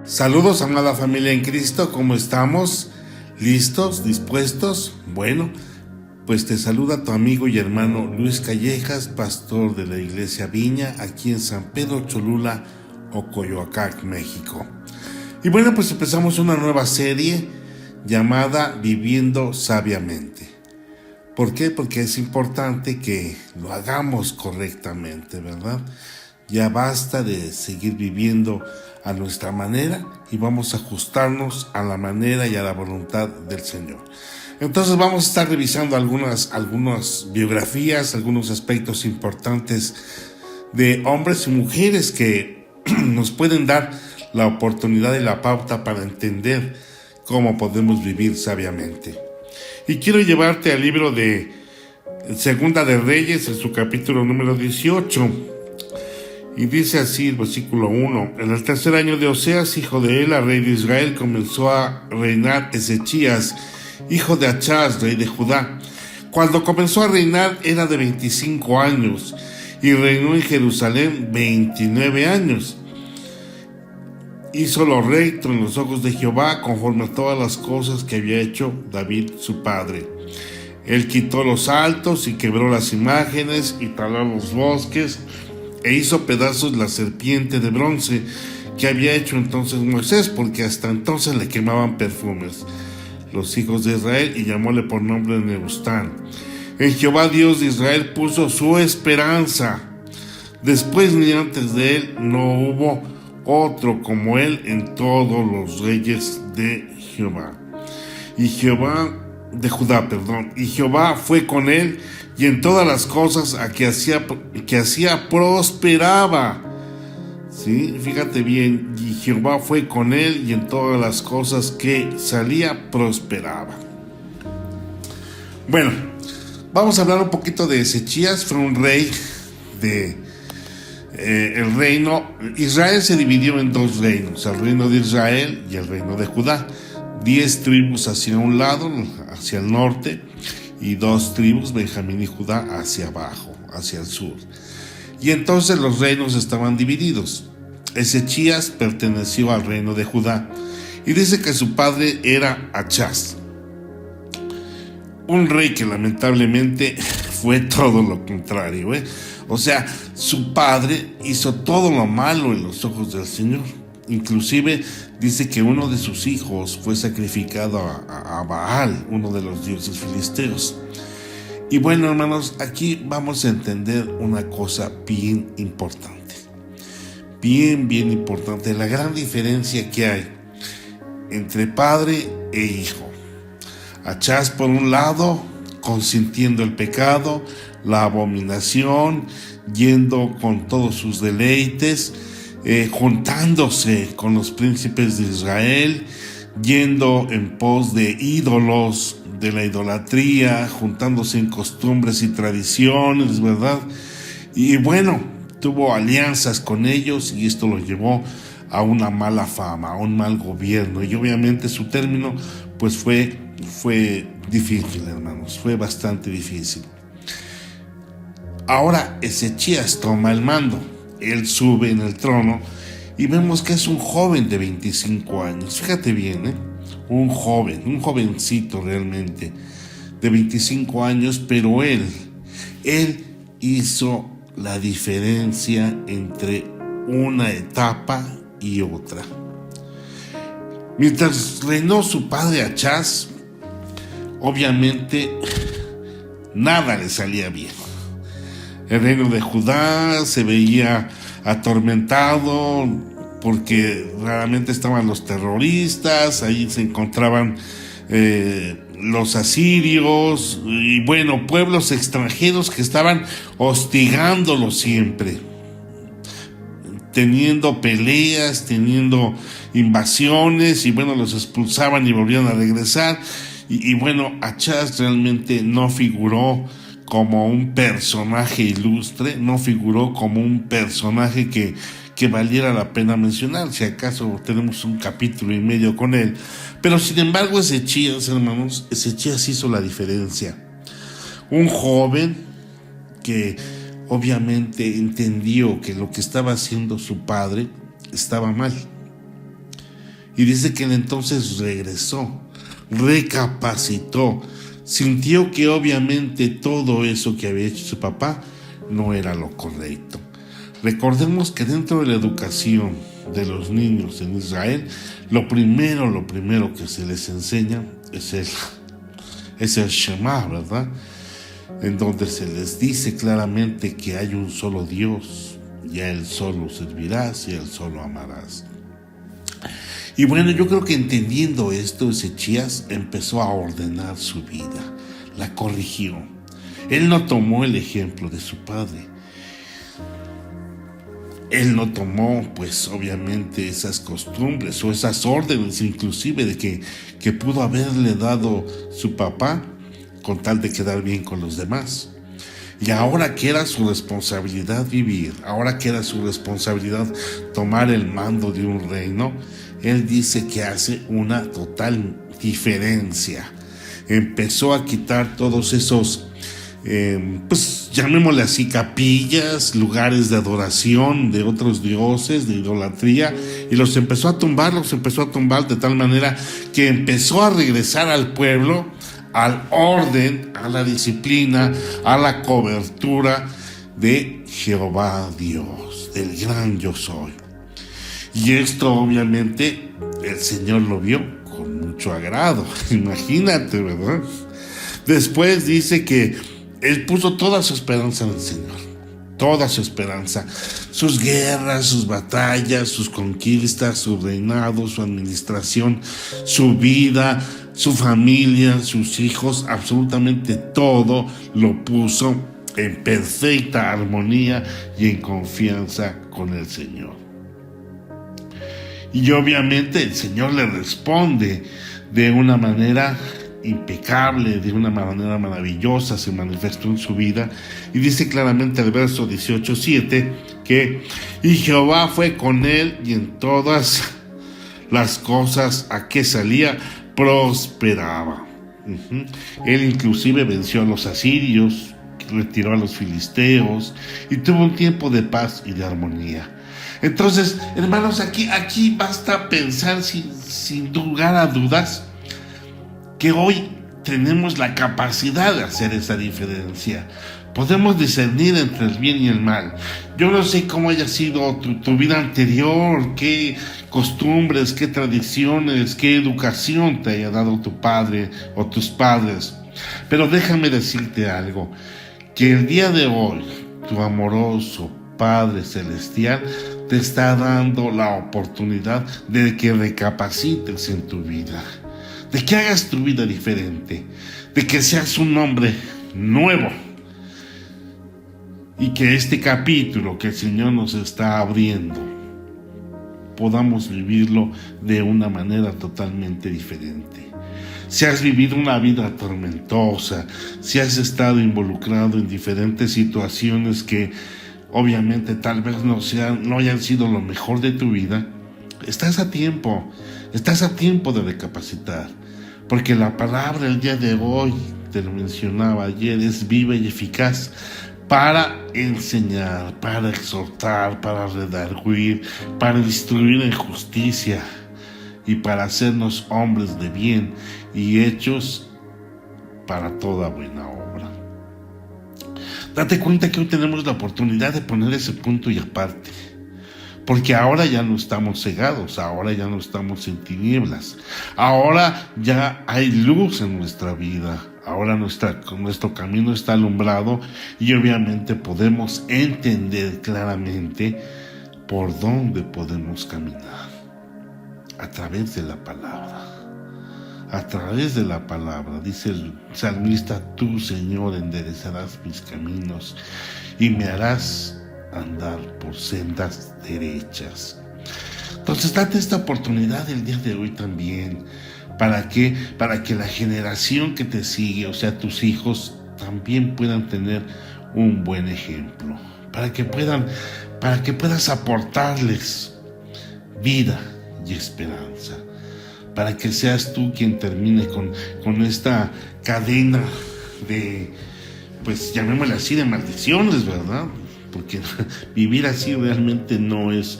Saludos, amada familia en Cristo, ¿cómo estamos? ¿Listos? ¿Dispuestos? Bueno, pues te saluda tu amigo y hermano Luis Callejas, pastor de la Iglesia Viña, aquí en San Pedro Cholula, Ocoyoacac, México. Y bueno, pues empezamos una nueva serie llamada Viviendo Sabiamente. ¿Por qué? Porque es importante que lo hagamos correctamente, ¿verdad? Ya basta de seguir viviendo a nuestra manera y vamos a ajustarnos a la manera y a la voluntad del Señor. Entonces vamos a estar revisando algunas biografías, algunos aspectos importantes de hombres y mujeres que nos pueden dar la oportunidad y la pauta para entender cómo podemos vivir sabiamente. Y quiero llevarte al libro de Segunda de Reyes, en su capítulo número 18. Y dice así el versículo 1: En el tercer año de Oseas, hijo de Ela, rey de Israel, comenzó a reinar Ezechías, hijo de Achaz, rey de Judá. Cuando comenzó a reinar era de 25 años, y reinó en Jerusalén 29 años. Hizo lo recto en los ojos de Jehová, conforme a todas las cosas que había hecho David su padre. Él quitó los altos y quebró las imágenes y taló los bosques, e hizo pedazos la serpiente de bronce que había hecho entonces Moisés, porque hasta entonces le quemaban perfumes los hijos de Israel, y llamóle por nombre Nebustán. En Jehová Dios de Israel puso su esperanza. Después ni antes de él no hubo otro como él en todos los reyes de Jehová. Y Jehová fue con él, y en todas las cosas que hacía prosperaba. ¿Sí? Fíjate bien, y Jehová fue con él, y en todas las cosas que salía prosperaba. Bueno, vamos a hablar un poquito de Ezechías. Fue un rey de el reino. Israel se dividió en dos reinos: el reino de Israel y el reino de Judá. 10 tribus hacia un lado, hacia el norte, y 2 tribus, Benjamín y Judá, hacia abajo, hacia el sur. Y entonces los reinos estaban divididos. Ezechías perteneció al reino de Judá, y dice que su padre era Achaz, un rey que lamentablemente fue todo lo contrario, O sea, su padre hizo todo lo malo en los ojos del Señor. Inclusive dice que uno de sus hijos fue sacrificado a Baal, uno de los dioses filisteos. Y bueno, hermanos, aquí vamos a entender una cosa bien importante. Bien importante. La gran diferencia que hay entre padre e hijo. Achaz, por un lado, consintiendo el pecado, la abominación, yendo con todos sus deleites, juntándose con los príncipes de Israel, yendo en pos de ídolos, de la idolatría, juntándose en costumbres y tradiciones, ¿verdad? Y bueno, tuvo alianzas con ellos, y esto lo llevó a una mala fama, a un mal gobierno, y obviamente su término pues fue difícil, hermanos, fue bastante difícil. Ahora Ezechías toma el mando. Él sube en el trono y vemos que es un joven de 25 años. Fíjate bien, un jovencito realmente, de 25 años, pero él hizo la diferencia entre una etapa y otra. Mientras reinó su padre Achaz, obviamente nada le salía bien. El reino de Judá se veía atormentado porque raramente estaban los terroristas, ahí se encontraban los asirios y bueno, pueblos extranjeros que estaban hostigándolo siempre, teniendo peleas, teniendo invasiones, y bueno, los expulsaban y volvían a regresar. Y bueno, Achaz realmente no figuró como un personaje ilustre, no figuró como un personaje que valiera la pena mencionar. Si acaso tenemos un capítulo y medio con él, pero sin embargo Ezechías, hermanos, Ezechías hizo la diferencia. Un joven que obviamente entendió que lo que estaba haciendo su padre estaba mal. Y dice que él entonces regresó, recapacitó, sintió que obviamente todo eso que había hecho su papá no era lo correcto. Recordemos que dentro de la educación de los niños en Israel, lo primero que se les enseña es el Shema, ¿verdad? En donde se les dice claramente que hay un solo Dios, y a Él solo servirás y a Él solo amarás. Y bueno, yo creo que entendiendo esto, Ezechías empezó a ordenar su vida, la corrigió. Él no tomó el ejemplo de su padre. Él no tomó, pues obviamente, esas costumbres o esas órdenes, inclusive de que pudo haberle dado su papá con tal de quedar bien con los demás. Y ahora que era su responsabilidad vivir, ahora que era su responsabilidad tomar el mando de un reino, él dice que hace una total diferencia. Empezó a quitar todos esos, pues llamémosle así, capillas, lugares de adoración de otros dioses, de idolatría, y los empezó a tumbar de tal manera que empezó a regresar al pueblo, al orden, a la disciplina, a la cobertura de Jehová Dios, del gran yo soy. Y esto obviamente el Señor lo vio con mucho agrado, imagínate, ¿verdad? Después dice que él puso toda su esperanza en el Señor, toda su esperanza, sus guerras, sus batallas, sus conquistas, su reinado, su administración, su vida, su familia, sus hijos, absolutamente todo lo puso en perfecta armonía y en confianza con el Señor. Y obviamente el Señor le responde de una manera impecable, de una manera maravillosa, se manifestó en su vida. Y dice claramente el verso 18:7 que y Jehová fue con él y en todas las cosas a que salía prosperaba. Él inclusive venció a los asirios, retiró a los filisteos y tuvo un tiempo de paz y de armonía. Entonces, hermanos, aquí basta pensar sin lugar a dudas que hoy tenemos la capacidad de hacer esa diferencia. Podemos discernir entre el bien y el mal. Yo no sé cómo haya sido tu vida anterior, qué costumbres, qué tradiciones, qué educación te haya dado tu padre o tus padres. Pero déjame decirte algo, que el día de hoy tu amoroso Padre Celestial te está dando la oportunidad de que recapacites en tu vida, de que hagas tu vida diferente, de que seas un hombre nuevo y que este capítulo que el Señor nos está abriendo podamos vivirlo de una manera totalmente diferente. Si has vivido una vida tormentosa, si has estado involucrado en diferentes situaciones que obviamente tal vez no hayan sido lo mejor de tu vida, estás a tiempo de recapacitar, porque la palabra el día de hoy, te lo mencionaba ayer, es viva y eficaz para enseñar, para exhortar, para redarguir, para instruir en justicia y para hacernos hombres de bien y hechos para toda buena obra. Date cuenta que hoy tenemos la oportunidad de poner ese punto y aparte, porque ahora ya no estamos cegados, ahora ya no estamos en tinieblas, ahora ya hay luz en nuestra vida, ahora nuestro camino está alumbrado y obviamente podemos entender claramente por dónde podemos caminar, a través de la palabra. A través de la palabra, dice el salmista, tú, Señor, enderezarás mis caminos y me harás andar por sendas derechas. Entonces, date esta oportunidad el día de hoy también. ¿Para qué? Para que la generación que te sigue, o sea, tus hijos, también puedan tener un buen ejemplo. Para que puedas aportarles vida y esperanza. Para que seas tú quien termine con esta cadena de, pues llamémosle así, de maldiciones, ¿verdad? porque vivir así realmente no es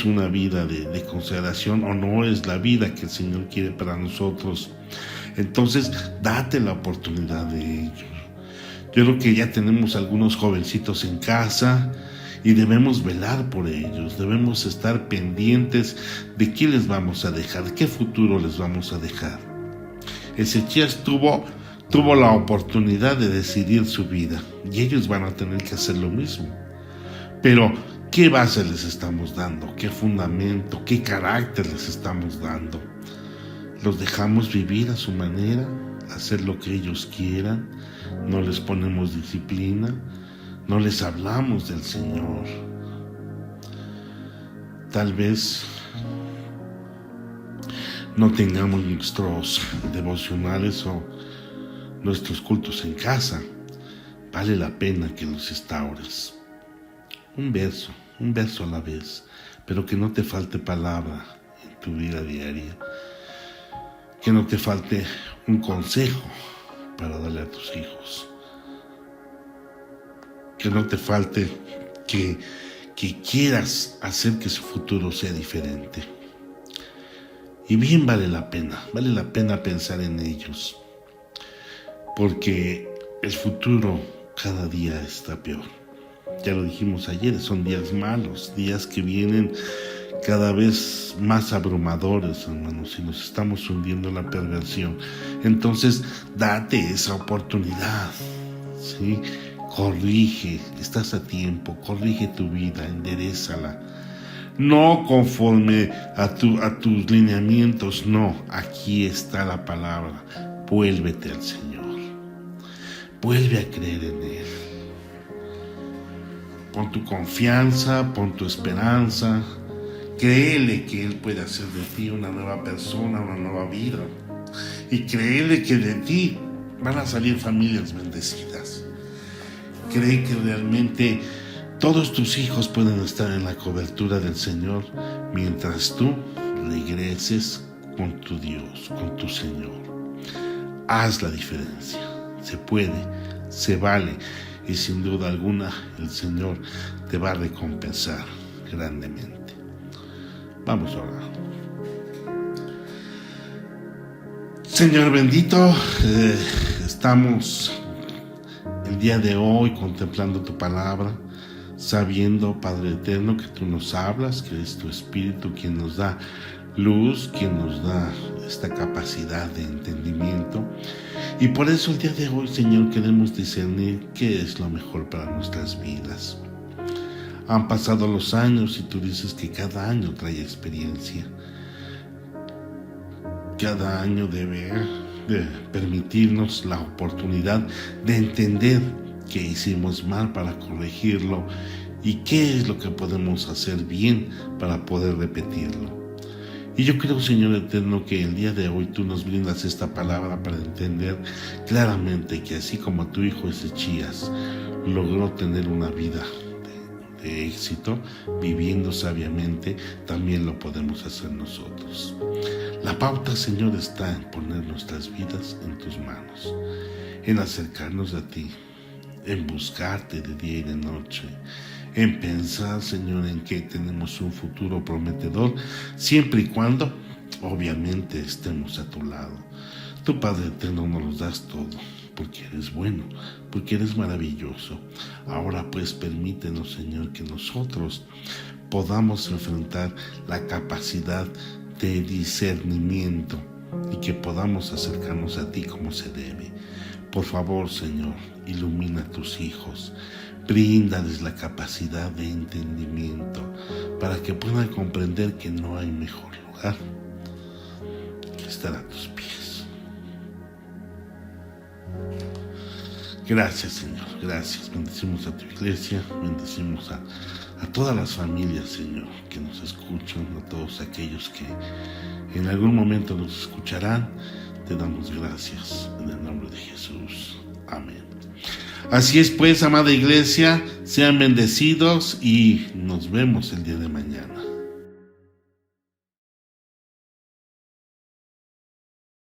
una vida de consagración, o no es la vida que el Señor quiere para nosotros. Entonces, date la oportunidad de ello. Yo creo que ya tenemos algunos jovencitos en casa y debemos velar por ellos, debemos estar pendientes de qué les vamos a dejar, qué futuro les vamos a dejar. Ezequías tuvo la oportunidad de decidir su vida y ellos van a tener que hacer lo mismo. Pero, ¿qué base les estamos dando? ¿Qué fundamento? ¿Qué carácter les estamos dando? ¿Los dejamos vivir a su manera? ¿Hacer lo que ellos quieran? ¿No les ponemos disciplina? ¿No les hablamos del Señor? Tal vez no tengamos nuestros devocionales o nuestros cultos en casa. Vale la pena que los instaures. Un verso a la vez, pero que no te falte palabra en tu vida diaria. Que no te falte un consejo para darle a tus hijos. Que no te falte que quieras hacer que su futuro sea diferente. Y bien vale la pena pensar en ellos, porque el futuro cada día está peor. Ya lo dijimos ayer, son días malos, días que vienen cada vez más abrumadores, hermanos, y nos estamos hundiendo en la perversión. Entonces, date esa oportunidad, ¿sí? Corrige, estás a tiempo, corrige tu vida, enderézala. No conforme a tus lineamientos, no, aquí está la palabra. Vuélvete al Señor, vuelve a creer en Él. Pon tu confianza, pon tu esperanza. Créele que Él puede hacer de ti una nueva persona, una nueva vida. Y créele que de ti van a salir familias bendecidas. Cree que realmente todos tus hijos pueden estar en la cobertura del Señor mientras tú regreses con tu Dios, con tu Señor. Haz la diferencia. Se puede, se vale, y sin duda alguna el Señor te va a recompensar grandemente. Vamos a orar. Señor bendito, estamos el día de hoy contemplando tu palabra, sabiendo, Padre eterno, que tú nos hablas, que es tu Espíritu quien nos da luz, quien nos da esta capacidad de entendimiento. Y por eso el día de hoy, Señor, queremos discernir qué es lo mejor para nuestras vidas. Han pasado los años y tú dices que cada año trae experiencia. Cada año debe de permitirnos la oportunidad de entender qué hicimos mal para corregirlo y qué es lo que podemos hacer bien para poder repetirlo. Y yo creo, Señor eterno, que el día de hoy tú nos brindas esta palabra para entender claramente que así como tu hijo Ezequías logró tener una vida de éxito, viviendo sabiamente, también lo podemos hacer nosotros. La pauta, Señor, está en poner nuestras vidas en tus manos, en acercarnos a ti, en buscarte de día y de noche, en pensar, Señor, en que tenemos un futuro prometedor, siempre y cuando, obviamente, estemos a tu lado. Tu Padre eterno nos los das todo, porque eres bueno, porque eres maravilloso. Ahora pues permítenos, Señor, que nosotros podamos enfrentar la capacidad de discernimiento y que podamos acercarnos a ti como se debe. Por favor, Señor, ilumina a tus hijos, bríndales la capacidad de entendimiento para que puedan comprender que no hay mejor lugar que estar a tus pies. Gracias, Señor, gracias. Bendecimos a tu iglesia, bendecimos a todas las familias, Señor, que nos escuchan, a todos aquellos que en algún momento nos escucharán. Te damos gracias en el nombre de Jesús. Amén. Así es pues, amada iglesia, sean bendecidos y nos vemos el día de mañana.